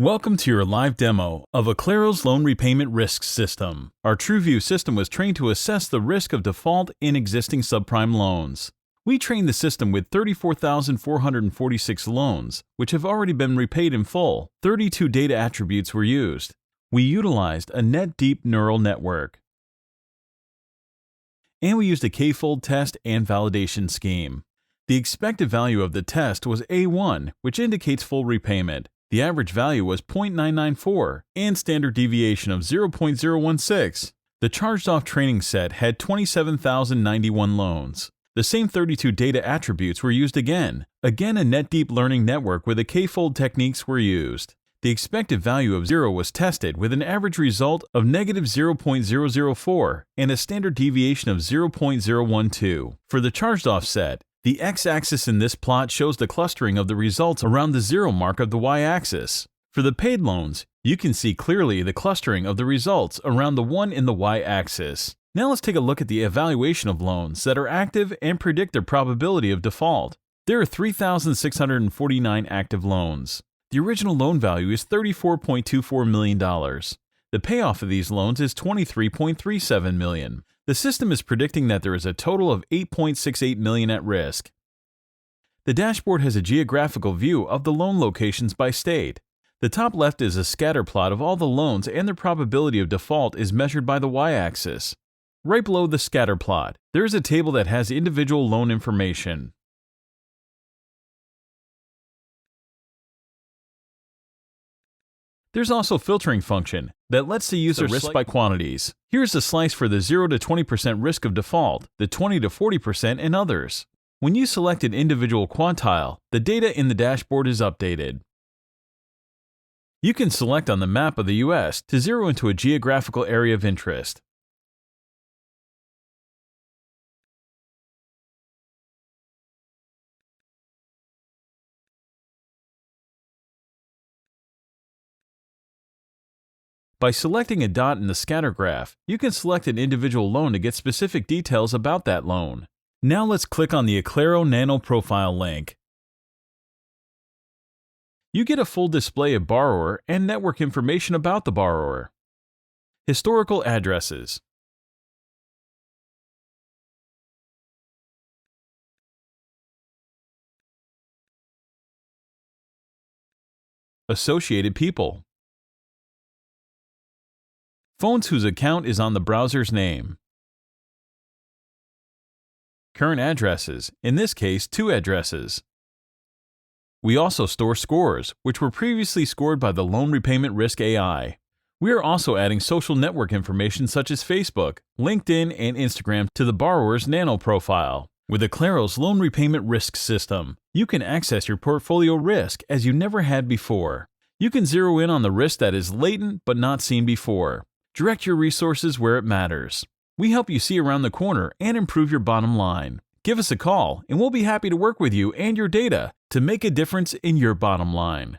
Welcome to your live demo of Aclaro's loan repayment risk system. Our TrueView system was trained to assess the risk of default in existing subprime loans. We trained the system with 34,446 loans, which have already been repaid in full. 32 data attributes were used. We utilized a net deep neural network. And we used a K-fold test and validation scheme. The expected value of the test was A1, which indicates full repayment. The average value was 0.994 and standard deviation of 0.016. The charged-off training set had 27,091 loans. The same 32 data attributes were used again. Again, a net deep learning network with a K-fold techniques were used. The expected value of 0 was tested with an average result of negative 0.004 and a standard deviation of 0.012. For the charged-off set, the x-axis in this plot shows the clustering of the results around the 0 mark of the y-axis. For the paid loans, you can see clearly the clustering of the results around the 1 in the y-axis. Now let's take a look at the evaluation of loans that are active and predict their probability of default. There are 3,649 active loans. The original loan value is $34.24 million. The payoff of these loans is $23.37 million. The system is predicting that there is a total of $8.68 million at risk. The dashboard has a geographical view of the loan locations by state. The top left is a scatter plot of all the loans, and their probability of default is measured by the y-axis. Right below the scatter plot, there is a table that has individual loan information. There's also a filtering function that lets the user risk by quantities. Here's a slice for the 0 to 20% risk of default, the 20 to 40% and others. When you select an individual quantile, the data in the dashboard is updated. You can select on the map of the US to zero into a geographical area of interest. By selecting a dot in the scatter graph, you can select an individual loan to get specific details about that loan. Now let's click on the Aclaro Nano Profile link. You get a full display of borrower and network information about the borrower. Historical addresses. Associated people. Phones whose account is on the browser's name. Current addresses, in this case 2 addresses. We also store scores, which were previously scored by the Loan Repayment Risk AI. We are also adding social network information such as Facebook, LinkedIn, and Instagram to the borrower's Nano profile. With Aclaro's Loan Repayment Risk system, you can access your portfolio risk as you never had before. You can zero in on the risk that is latent but not seen before. Direct your resources where it matters. We help you see around the corner and improve your bottom line. Give us a call and we'll be happy to work with you and your data to make a difference in your bottom line.